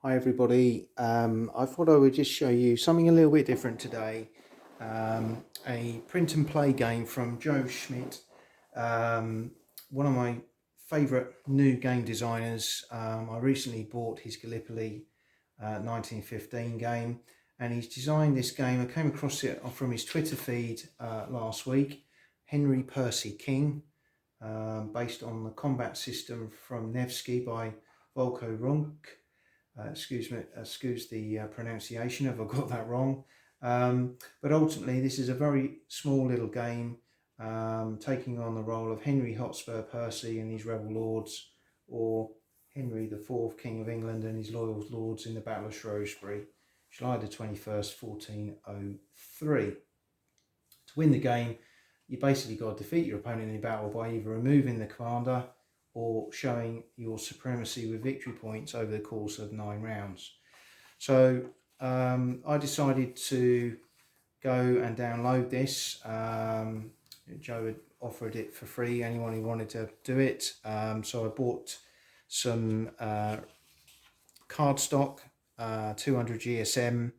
Hi everybody, I thought I would just show you something a little bit different today. A print and play game from Joe Schmidt, one of my favourite new game designers. I recently bought his Gallipoli 1915 game, and he's designed this game. I came across it from his Twitter feed last week. Henry Percy King, based on the combat system from Nevsky by Volko Runk. Excuse the pronunciation if I got that wrong. But ultimately, this is a very small little game, taking on the role of Henry Hotspur Percy and his rebel lords, or Henry IV, King of England, and his loyal lords in the Battle of Shrewsbury, July the 21st, 1403. To win the game, you basically got to defeat your opponent in battle by either removing the commander or showing your supremacy with victory points over the course of 9 rounds. So I decided to go and download this. Joe had offered it for free, anyone who wanted to do it. So I bought some cardstock, 200 GSM,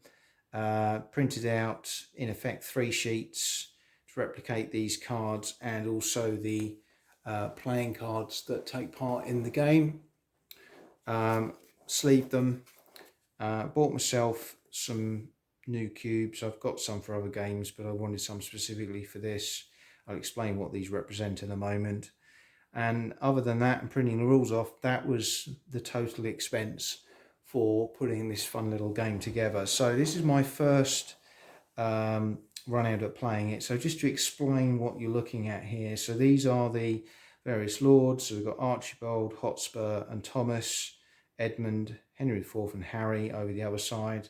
printed out in effect 3 sheets to replicate these cards, and also the playing cards that take part in the game. Sleeved them, bought myself some new cubes. I've got some for other games, but I wanted some specifically for this. I'll explain what these represent in a moment. And other than that, and printing the rules off, that was the total expense for putting this fun little game together. So this is my first run out at playing it. So just to explain what you're looking at here, so these are the various lords. So we've got Archibald, Hotspur and Thomas, Edmund, Henry IV and Harry over the other side.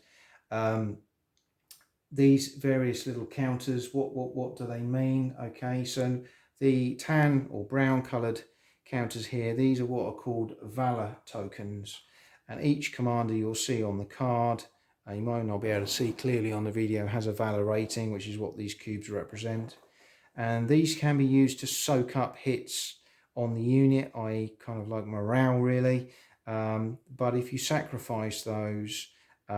These various little counters, what do they mean? Okay, so the tan or brown coloured counters here, these are what are called Valor Tokens, and each commander you'll see on the card, you might not be able to see clearly on the video, has a Valor rating, which is what these cubes represent. And these can be used to soak up hits on the unit, i.e. kind of like morale really. But if you sacrifice those, they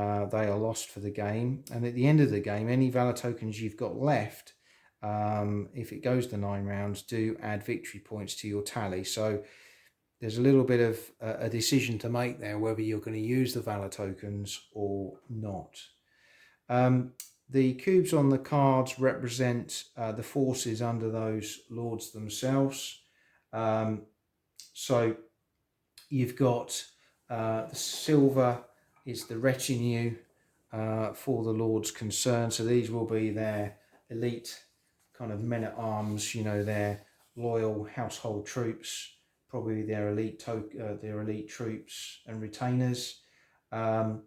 are lost for the game. And at the end of the game, any Valor tokens you've got left, if it goes to 9 rounds, do add victory points to your tally. So there's a little bit of a decision to make there, whether you're going to use the Valor tokens or not. The cubes on the cards represent the forces under those lords themselves. So you've got the silver is the retinue for the lords concerned. So these will be their elite kind of men-at-arms, you know, their loyal household troops, probably their elite troops and retainers, the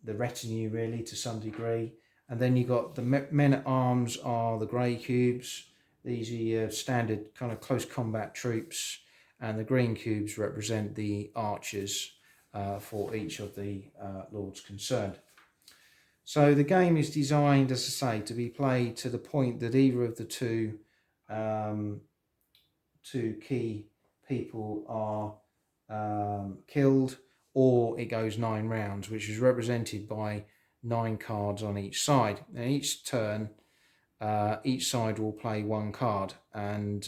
retinue really to some degree. And then you got the men-at-arms are the grey cubes. These are your standard kind of close combat troops, and the green cubes represent the archers for each of the lords concerned. So the game is designed, as I say, to be played to the point that either of the two key people are killed, or it goes 9 rounds, which is represented by 9 cards on each side. And each turn, each side will play 1 card, and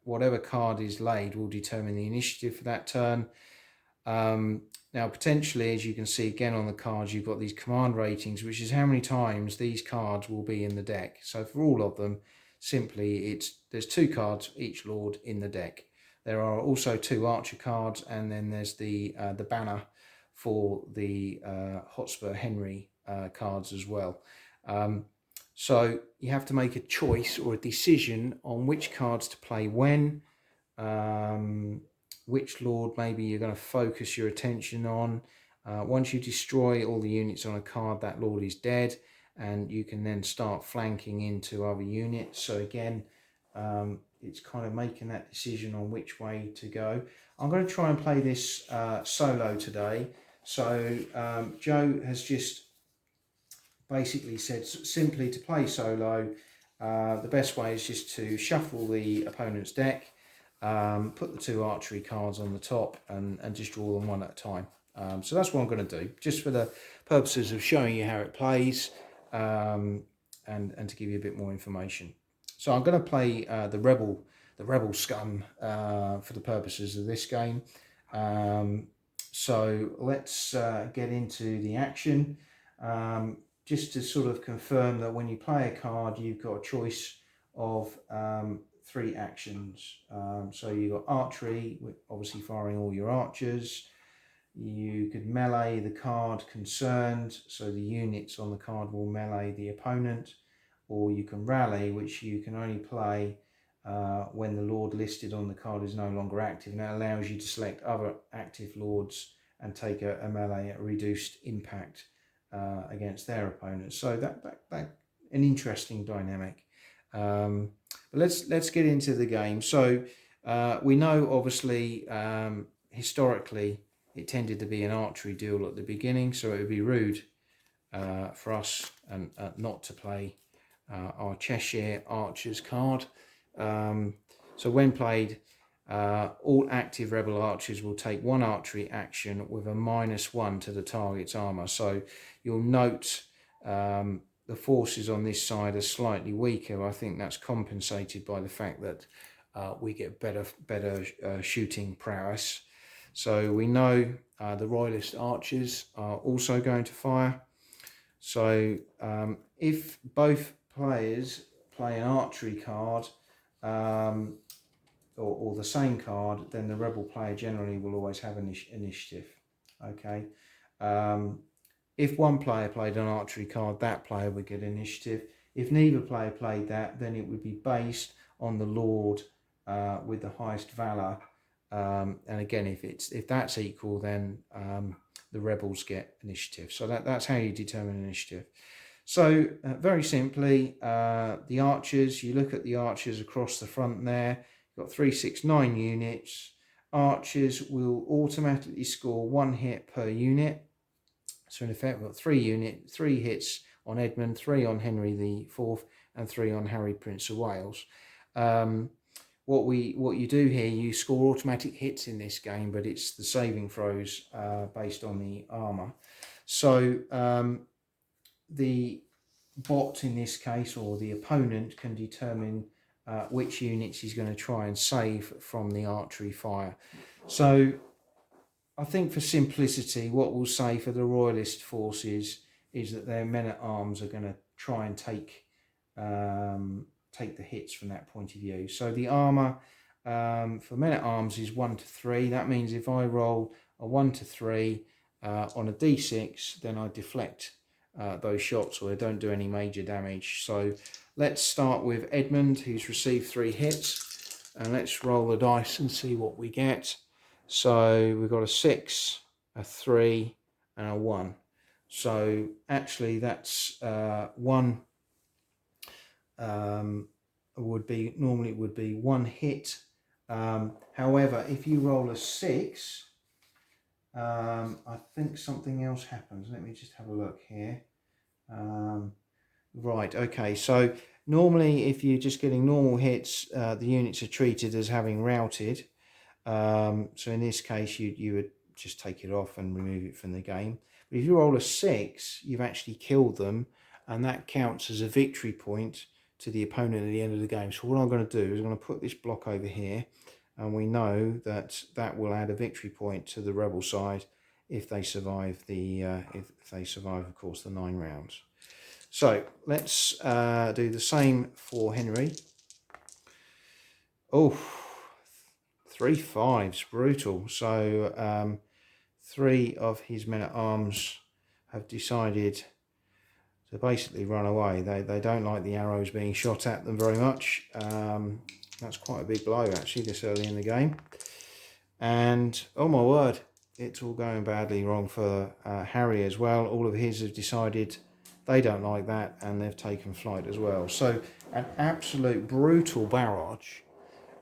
whatever card is laid will determine the initiative for that turn. Now, potentially, as you can see again on the cards, you've got these command ratings, which is how many times these cards will be in the deck. So for all of them, simply there's 2 cards for each lord in the deck. There are also 2 archer cards, and then there's the banner for the Hotspur Henry cards as well. So you have to make a choice or a decision on which cards to play when, which lord maybe you're going to focus your attention on. Once you destroy all the units on a card, that lord is dead, and you can then start flanking into other units. So again, it's kind of making that decision on which way to go. I'm going to try and play this solo today. So Joe has just basically said simply to play solo, the best way is just to shuffle the opponent's deck, put the 2 archery cards on the top, and just draw them one at a time. So that's what I'm going to do, just for the purposes of showing you how it plays, and to give you a bit more information. So I'm going to play the rebel scum for the purposes of this game. So let's get into the action. Just to sort of confirm that when you play a card, you've got a choice of 3 actions. So you've got archery, obviously firing all your archers. You could melee the card concerned, so the units on the card will melee the opponent, or you can rally, which you can only play when the lord listed on the card is no longer active, and that allows you to select other active lords and take a melee at reduced impact against their opponents. So that an interesting dynamic. But let's get into the game. So we know, obviously, historically it tended to be an archery duel at the beginning, so it would be rude for us and not to play our Cheshire Archers card. So when played, all active rebel archers will take 1 archery action with a -1 to the target's armour. So you'll note the forces on this side are slightly weaker. I think that's compensated by the fact that we get better shooting prowess. So we know the royalist archers are also going to fire. So if both players play an archery card or the same card, then the rebel player generally will always have initiative. Okay. If one player played an archery card, that player would get initiative. If neither player played that, then it would be based on the lord with the highest valor. And again, if that's equal, then the rebels get initiative. So that's how you determine initiative. So very simply, the archers, you look at the archers across the front there. You've got 3, 6, 9 units. Archers will automatically score 1 hit per unit. So in effect, we've got 3 hits on Edmund, 3 on Henry IV, and 3 on Harry, Prince of Wales. What you do here, you score automatic hits in this game, but it's the saving throws based on the armour. So the bot in this case, or the opponent, can determine which units he's going to try and save from the archery fire. So I think for simplicity, what we'll say for the royalist forces is that their men-at-arms are going to try and take the hits from that point of view. So the armour for men-at-arms is 1 to 3. That means if I roll a 1 to 3 on a d6, then I deflect those shots, or they don't do any major damage. So let's start with Edmund, who's received 3 hits, and let's roll the dice and see what we get. So we've got a 6, a 3, and a 1. So actually that's 1 would be, normally it would be 1 hit. However, if you roll a 6, I think something else happens. Let me just have a look here. Right, okay, so normally if you're just getting normal hits, the units are treated as having routed. So in this case, you would just take it off and remove it from the game. But if you roll a 6, you've actually killed them, and that counts as a victory point to the opponent at the end of the game. So what I'm going to do is I'm going to put this block over here, and we know that that will add a victory point to the rebel side if they survive of course, the 9 rounds. So let's do the same for Henry. Oh, 3 5s, brutal. So 3 of his men-at-arms have decided to basically run away. They don't like the arrows being shot at them very much. That's quite a big blow actually this early in the game. And oh my word, it's all going badly wrong for Harry as well. All of his have decided they don't like that, and they've taken flight as well. So an absolute brutal barrage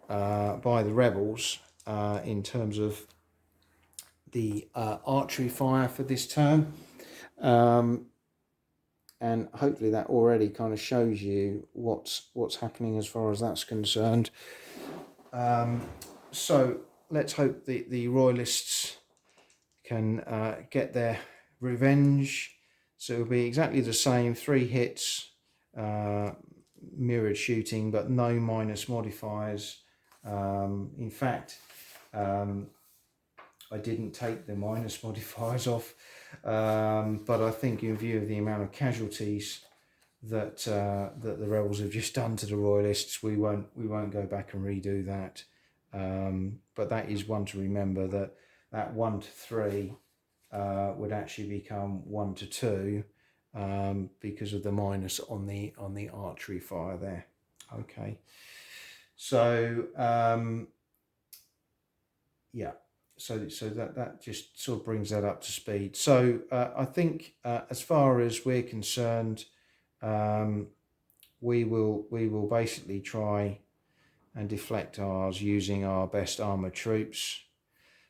by the rebels in terms of the archery fire for this turn. And hopefully that already kind of shows you what's happening as far as that's concerned. So let's hope the royalists can get their revenge. So it'll be exactly the same, 3 hits, mirrored shooting, but no minus modifiers. In fact, I didn't take the minus modifiers off, but I think in view of the amount of casualties that that the rebels have just done to the royalists, we won't go back and redo that. But that is one to remember, that 1 to 3 would actually become 1 to 2 because of the minus on the archery fire there. Okay, so yeah, so that just sort of brings that up to speed. So I think as far as we're concerned, we will basically try and deflect ours using our best armoured troops.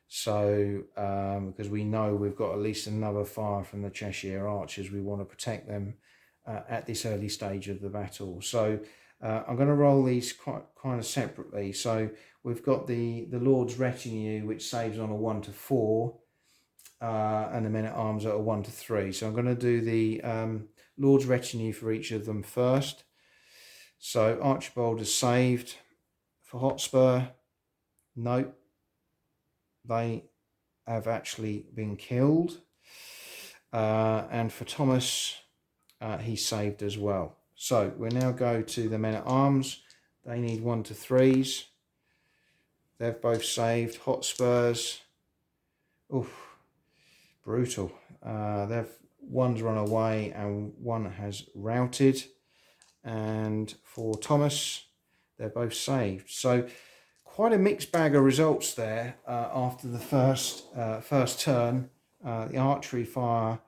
So because we know we've got at least another fire from the Cheshire archers, we want to protect them at this early stage of the battle. So I'm going to roll these kind of separately. So we've got the Lord's retinue, which saves on a 1 to 4, and the men-at-arms at a 1 to 3. So I'm going to do the Lord's retinue for each of them first. So Archibald is saved. For Hotspur, nope, they have actually been killed. And for Thomas, he's saved as well. So we'll now go to the men-at-arms. They need 1 to 3s. They've both saved. Hotspurs, oof, brutal. One's run away and one has routed. And for Thomas, they're both saved. So quite a mixed bag of results there after the first turn. The archery fire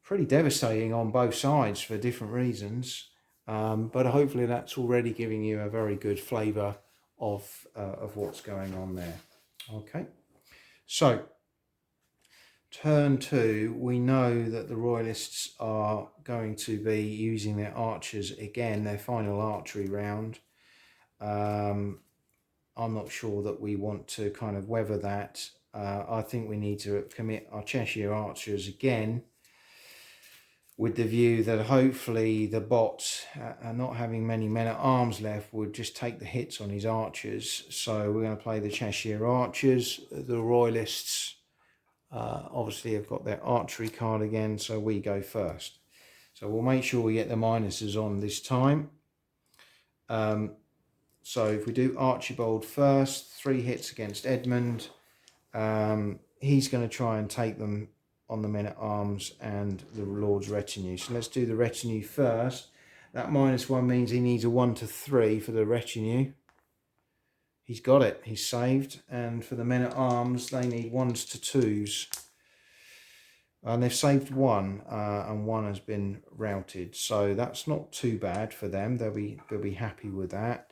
pretty devastating on both sides for different reasons, but hopefully that's already giving you a very good flavour of what's going on there. Okay, so turn 2, we know that the royalists are going to be using their archers again, their final archery round. I'm not sure that we want to kind of weather that. I think we need to commit our Cheshire archers again, with the view that hopefully the bot, not having many men-at-arms left, would just take the hits on his archers. So we're going to play the Cheshire archers. The royalists obviously have got their archery card again, so we go first. So we'll make sure we get the minuses on this time. So if we do Archibald first, 3 hits against Edmund, he's going to try and take them on the men-at-arms and the Lord's retinue. So let's do the retinue first. That -1 means he needs a 1 to 3 for the retinue. He's got it. He's saved. And for the men-at-arms, they need 1s to 2s. And they've saved 1, and 1 has been routed. So that's not too bad for them. They'll be happy with that.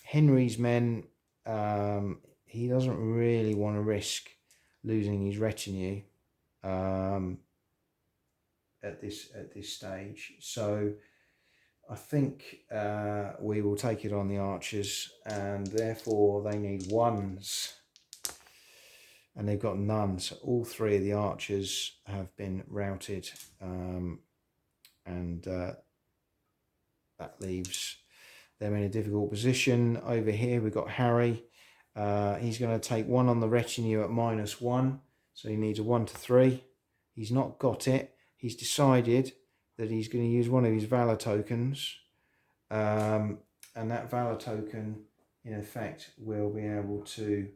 Henry's men, he doesn't really want to risk losing his retinue at this stage. So I think we will take it on the archers, and therefore they need 1s, and they've got none. So all 3 of the archers have been routed, and that leaves them in a difficult position. Over here we've got Harry. He's going to take 1 on the retinue at -1, so he needs a 1 to 3. He's not got it. He's decided that he's going to use one of his Valor Tokens, and that Valor Token in effect will be able to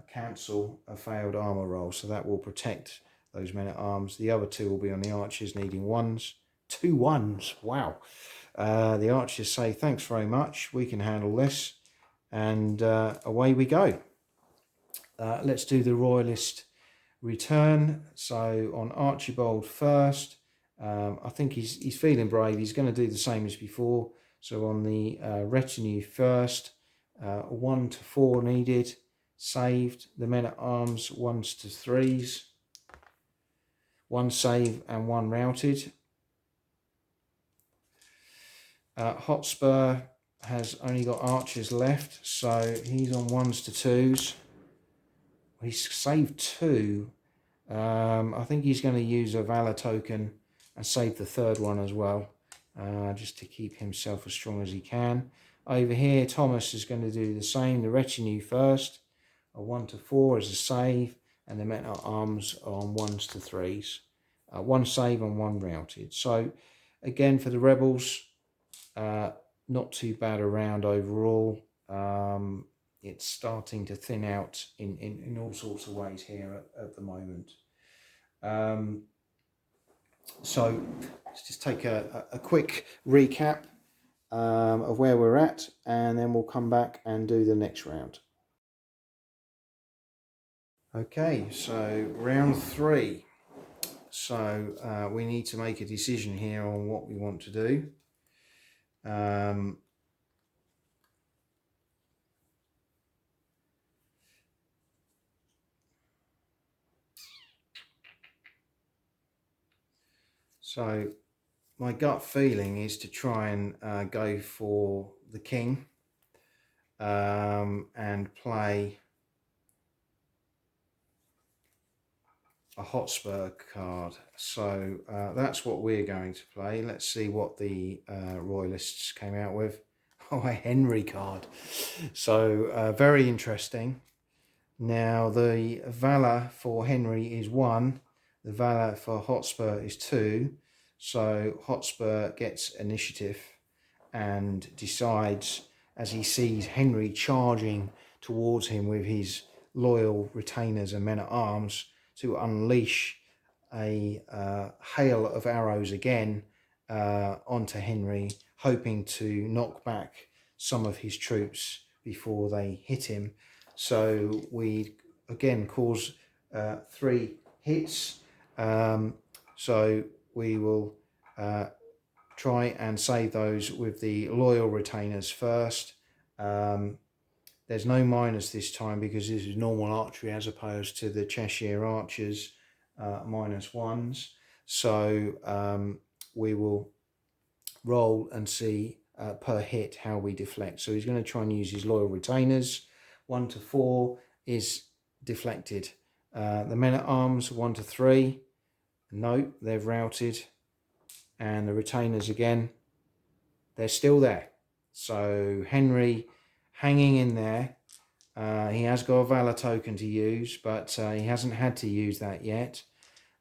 cancel a failed armour roll, so that will protect those men-at-arms. The other 2 will be on the archers needing 1s. 2 1s, wow. The archers say, thanks very much, we can handle this, and away we go. Let's do the royalist return. So on Archibald first, I think he's feeling brave. He's going to do the same as before. So on the retinue first, 1 to 4 needed, saved. The men-at-arms, 1s to 3s, 1 save and 1 routed. Hotspur has only got archers left, so he's on 1s to 2s. he's saved 2. I think he's going to use a Valor token and save the 3rd one as well, just to keep himself as strong as he can. Over here, Thomas is going to do the same. The retinue first, a 1 to 4 as a save, and the men-at-arms on 1s to 3s. 1 save and 1 routed. So again, for the rebels, not too bad a round overall. It's starting to thin out in all sorts of ways here at the moment. So let's just take a quick recap of where we're at, and then we'll come back and do the next round. Okay, so round 3. So we need to make a decision here on what we want to do. So my gut feeling is to try and go for the king and play a Hotspur card. So that's what we're going to play. Let's see what the Royalists came out with. Oh, a Henry card. So very interesting. Now the Valor for Henry is 1. The Valor for Hotspur is 2. So Hotspur gets initiative and decides, as he sees Henry charging towards him with his loyal retainers and men-at-arms, to unleash a hail of arrows again onto Henry, hoping to knock back some of his troops before they hit him. So we again cause 3 hits. So we will try and save those with the loyal retainers first. There's no minus this time because this is normal archery as opposed to the Cheshire archers -1s. So we will roll and see per hit how we deflect. So he's going to try and use his loyal retainers. 1 to 4 is deflected. The men-at-arms 1 to 3, no, they've routed. And the retainers again, they're still there. So Henry hanging in there. He has got a Valor token to use, but he hasn't had to use that yet.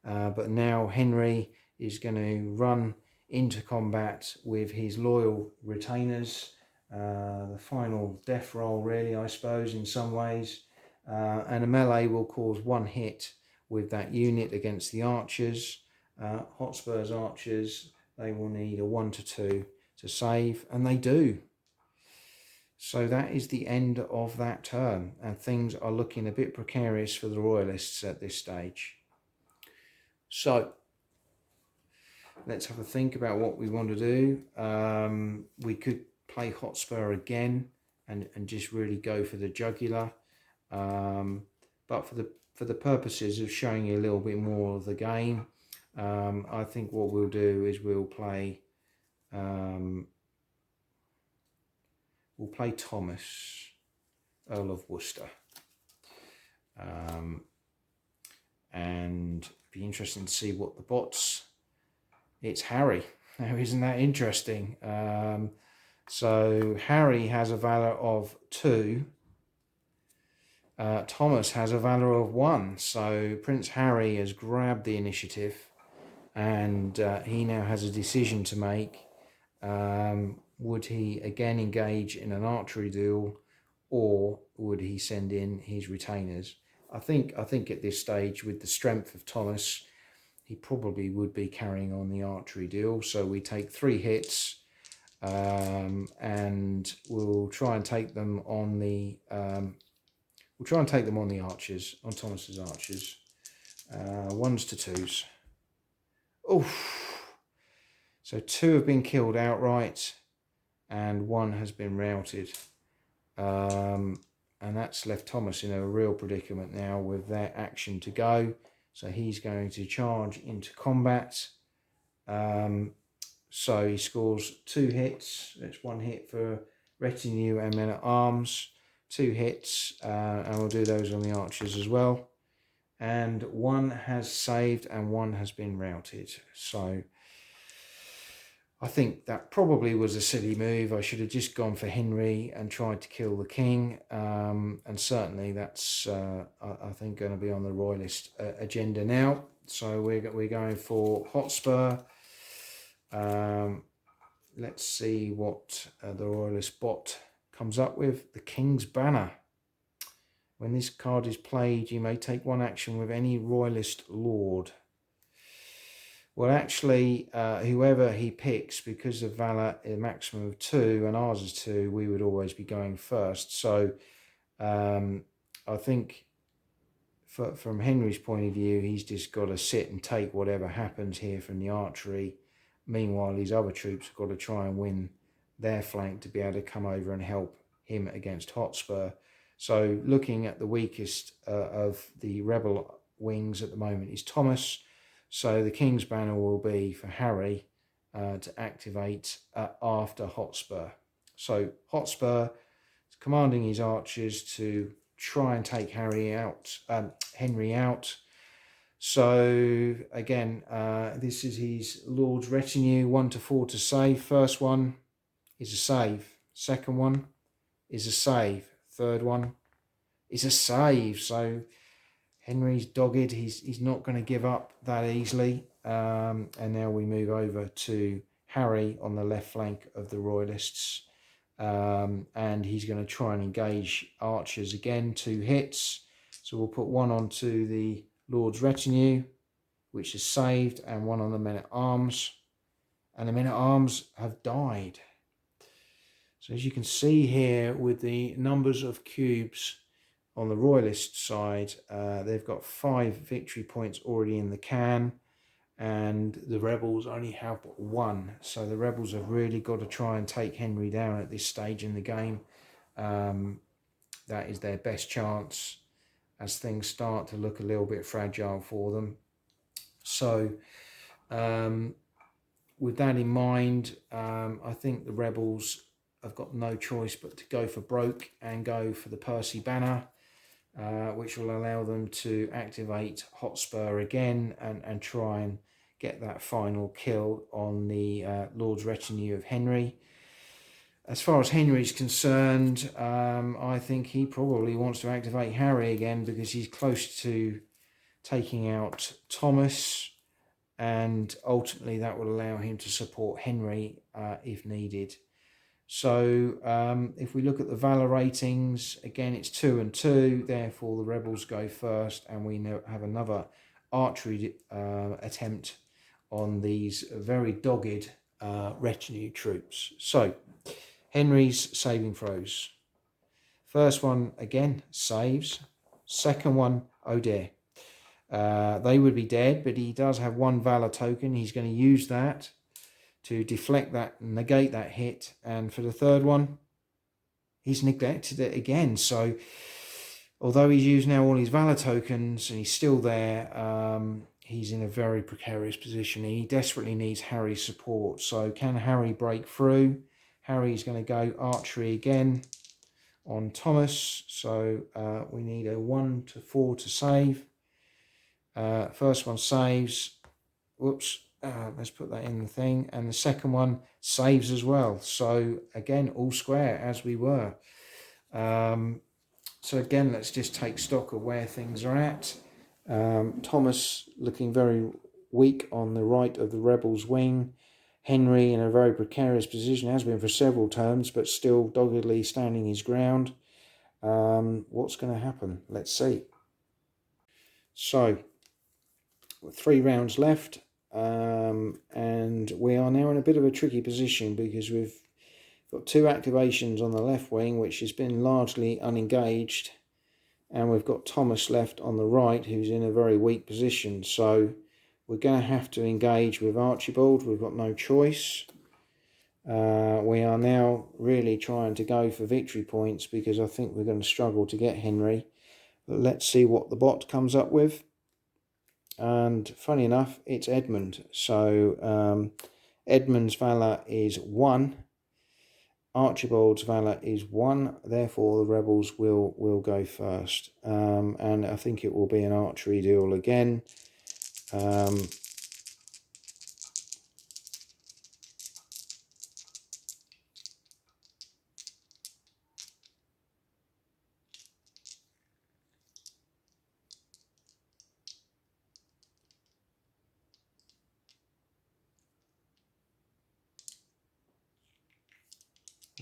But now Henry is going to run into combat with his loyal retainers. The final death roll, really, I suppose, in some ways. And a melee will cause 1 hit with that unit against the archers. Hotspur's archers, they will need a 1 to 2 to save, and they do. So that is the end of that turn, and things are looking a bit precarious for the Royalists at this stage. So let's have a think about what we want to do. We could play Hotspur again and just really go for the jugular. But for the purposes of showing you a little bit more of the game, I think what we'll do is we'll play Thomas, Earl of Worcester, and be interesting to see what the bots. It's Harry. Now, isn't that interesting? So Harry has a Valor of 2. Thomas has a Valor of 1. So Prince Harry has grabbed the initiative, and he now has a decision to make. Would he again engage in an archery duel, or would he send in his retainers? I think at this stage, with the strength of Thomas, he probably would be carrying on the archery duel. So we take 3 hits, and we'll try and take them on the archers, on Thomas's archers. 1s to 2s. Oof. So 2 have been killed outright, and 1 has been routed. And that's left Thomas in a real predicament now with their action to go. So he's going to charge into combat. So he scores 2 hits. That's 1 hit for retinue and men-at-arms. 2 hits, and we'll do those on the archers as well. And 1 has saved and 1 has been routed. So I think that probably was a silly move. I should have just gone for Henry and tried to kill the king. And certainly that's, I think, going to be on the royalist agenda now. So we're going for Hotspur. Let's see what the royalist bot comes up with. The King's Banner. When this card is played, you may take 1 action with any royalist lord. Well, actually, whoever he picks, because of Valor, a maximum of 2, and ours is 2, we would always be going first. So I think from Henry's point of view, he's just got to sit and take whatever happens here from the archery. Meanwhile, his other troops have got to try and win their flank to be able to come over and help him against Hotspur. So looking at the weakest of the rebel wings at the moment is Thomas. So the King's Banner will be for Harry to activate after Hotspur. So Hotspur is commanding his archers to try and take Henry out. So again, this is his Lord's retinue, 1 to 4 to save. First one is a save. Second one is a save. Third one is a save. So Henry's dogged. He's not going to give up that easily. And now we move over to Harry on the left flank of the royalists. And he's going to try and engage archers again. 2 hits. So we'll put 1 onto the Lord's retinue, which is saved, and 1 on the men-at-arms. And the men-at-arms have died. So as you can see here with the numbers of cubes on the royalist side, they've got 5 victory points already in the can, and the rebels only have 1. So the rebels have really got to try and take Henry down at this stage in the game. That is their best chance as things start to look a little bit fragile for them. So with that in mind, I think the rebels have got no choice but to go for broke and go for the Percy banner, which will allow them to activate Hotspur again and try and get that final kill on the Lord's retinue of Henry. As far as Henry's concerned, I think he probably wants to activate Harry again because he's close to taking out Thomas, and ultimately that will allow him to support Henry if needed. So if we look at the Valor ratings, again it's 2 and 2, therefore the rebels go first, and we have another archery attempt on these very dogged retinue troops. So Henry's saving throws. First one, again, saves. Second one, oh dear. They would be dead, but he does have 1 Valor token. He's going to use that to deflect that, negate that hit. And for the third one, he's neglected it again. So although he's used now all his Valor tokens and he's still there, he's in a very precarious position. He desperately needs Harry's support. So can Harry break through? Harry's going to go archery again on Thomas. So we need a 1 to 4 to save. First one saves. Whoops. Let's put that in the thing. And the second one saves as well. So again, all square as we were. So again, let's just take stock of where things are at. Thomas looking very weak on the right of the rebels' wing. Henry in a very precarious position, has been for several turns, but still doggedly standing his ground. What's going to happen? Let's see. So, 3 rounds left, and we are now in a bit of a tricky position because we've got 2 activations on the left wing, which has been largely unengaged, and we've got Thomas left on the right, who's in a very weak position. So we're going to have to engage with Archibald. We've got no choice. We are now really trying to go for victory points because I think we're going to struggle to get Henry. But let's see what the bot comes up with. And funny enough, it's Edmund. So Edmund's Valor is 1. Archibald's Valor is 1, therefore the rebels will go first. And I think it will be an archery duel again.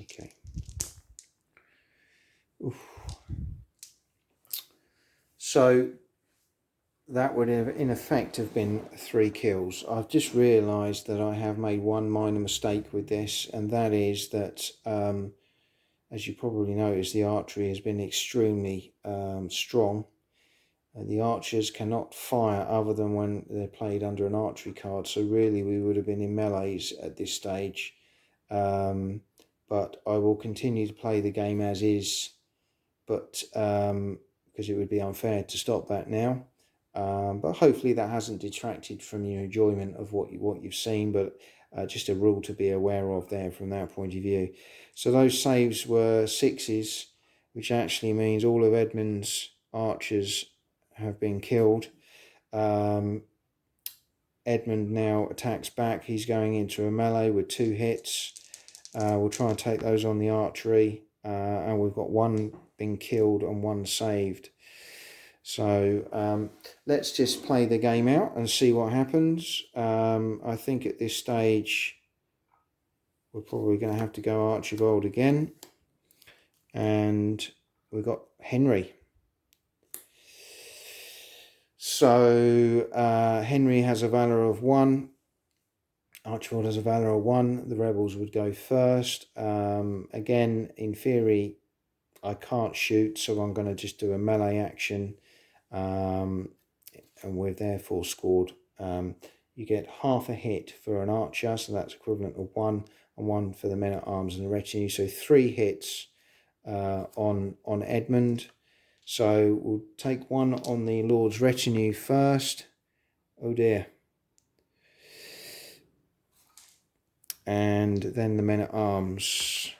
Okay. Oof. So that would have in effect have been 3 kills. I've just realised that I have made one minor mistake with this, and that is that, as you probably noticed, the archery has been extremely strong. The archers cannot fire other than when they're played under an archery card, so really we would have been in melees at this stage. But I will continue to play the game as is, but because it would be unfair to stop that now. But hopefully that hasn't detracted from your enjoyment of what you've seen, but just a rule to be aware of there from that point of view. So those saves were 6s, which actually means all of Edmund's archers have been killed. Edmund now attacks back. He's going into a melee with 2 hits. We'll try and take those on the archery, and we've got 1 been killed and 1 saved. So let's just play the game out and see what happens. I think at this stage we're probably going to have to go Archibald again, and we've got Henry. So Henry has a valor of 1. Archibald has a valor of 1. The rebels would go first. Again, in theory, I can't shoot, so I'm going to just do a melee action. And we've therefore scored. You get half a hit for an archer, so that's equivalent of 1, and 1 for the men-at-arms and the retinue. So 3 hits on Edmund. So we'll take 1 on the Lord's retinue first. Oh dear. And then the men-at-arms.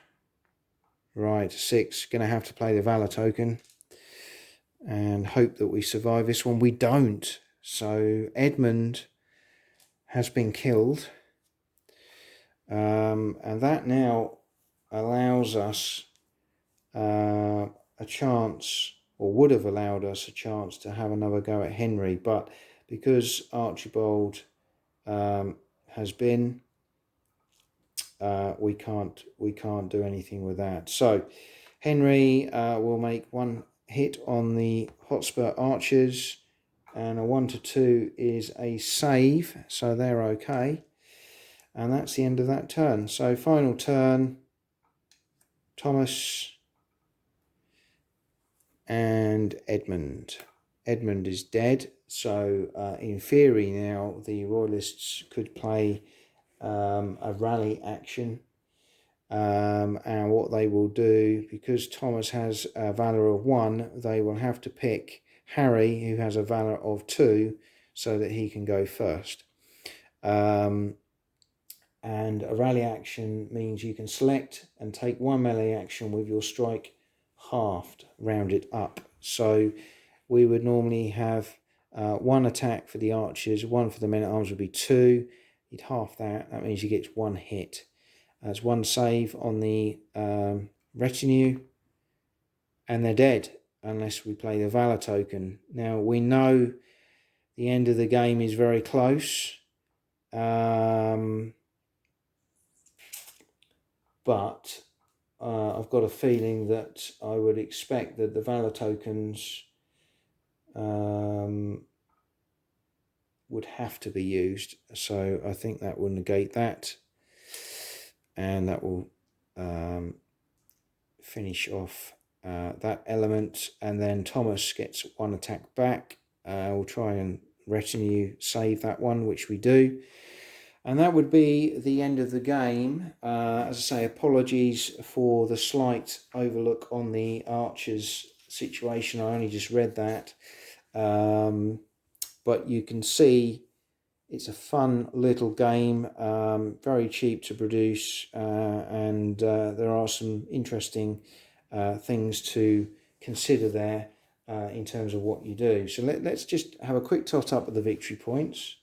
Right, 6. Going to have to play the Valor token and hope that we survive this one. We don't. So Edmund has been killed. And that now allows us a chance, or would have allowed us a chance to have another go at Henry. But because Archibald has been, we can't do anything with that. So Henry will make 1 hit on the Hotspur archers, and a 1 to 2 is a save, so they're okay. And that's the end of that turn. So final turn, Thomas and Edmund. Edmund is dead, so in theory now the Royalists could play a rally action. And what they will do, because Thomas has a valor of 1, they will have to pick Harry, who has a valor of 2, so that he can go first. And a rally action means you can select and take 1 melee action with your strike halved, rounded up. So we would normally have 1 attack for the archers, 1 for the men-at-arms would be 2. You'd half that. That means you get 1 hit. That's 1 save on the retinue, and they're dead unless we play the Valor token. Now we know the end of the game is very close, but I've got a feeling that I would expect that the Valor tokens would have to be used. So I think that will negate that. And that will finish off that element. And then Thomas gets 1 attack back. We'll try and retinue save that one, which we do. And that would be the end of the game. As I say, apologies for the slight overlook on the archers situation. I only just read that. But you can see It's a fun little game, very cheap to produce, and there are some interesting things to consider there in terms of what you do. So let's just have a quick tot up of the victory points.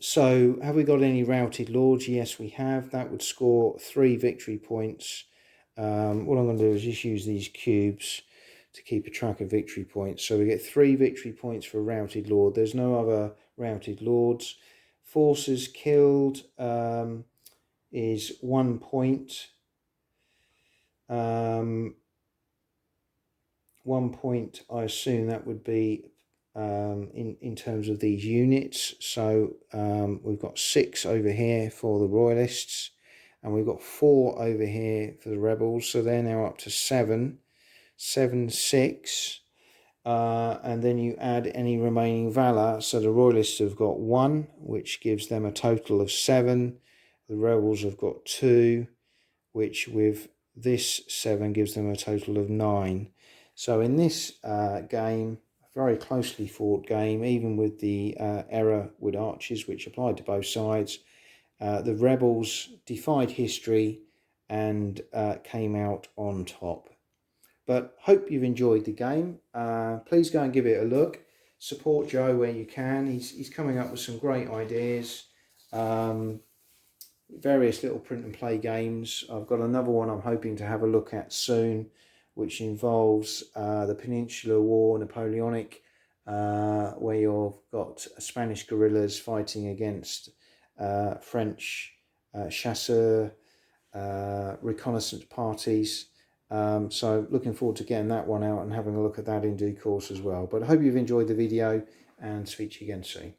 So have we got any routed lords? Yes, we have. That would score 3 victory points. What I'm going to do is just use these cubes to keep a track of victory points. So we get 3 victory points for routed lord. There's no other routed lords. Forces killed is 1 point. 1 point, I assume that would be in terms of these units. So we've got 6 over here for the royalists, and we've got 4 over here for the rebels. So they're now up to 7, 6. And then you add any remaining valor. So the royalists have got 1, which gives them a total of 7. The rebels have got 2, which with this 7 gives them a total of 9. So in this game, a very closely fought game, even with the error with archers, which applied to both sides, the rebels defied history and came out on top. But hope you've enjoyed the game. Please go and give it a look. Support Joe where you can. He's coming up with some great ideas. Various little print and play games. I've got another one I'm hoping to have a look at soon, which involves the Peninsular War, Napoleonic, where you've got Spanish guerrillas fighting against French chasseur reconnaissance parties. So looking forward to getting that one out and having a look at that in due course as well. But I hope you've enjoyed the video, and speak to you again soon.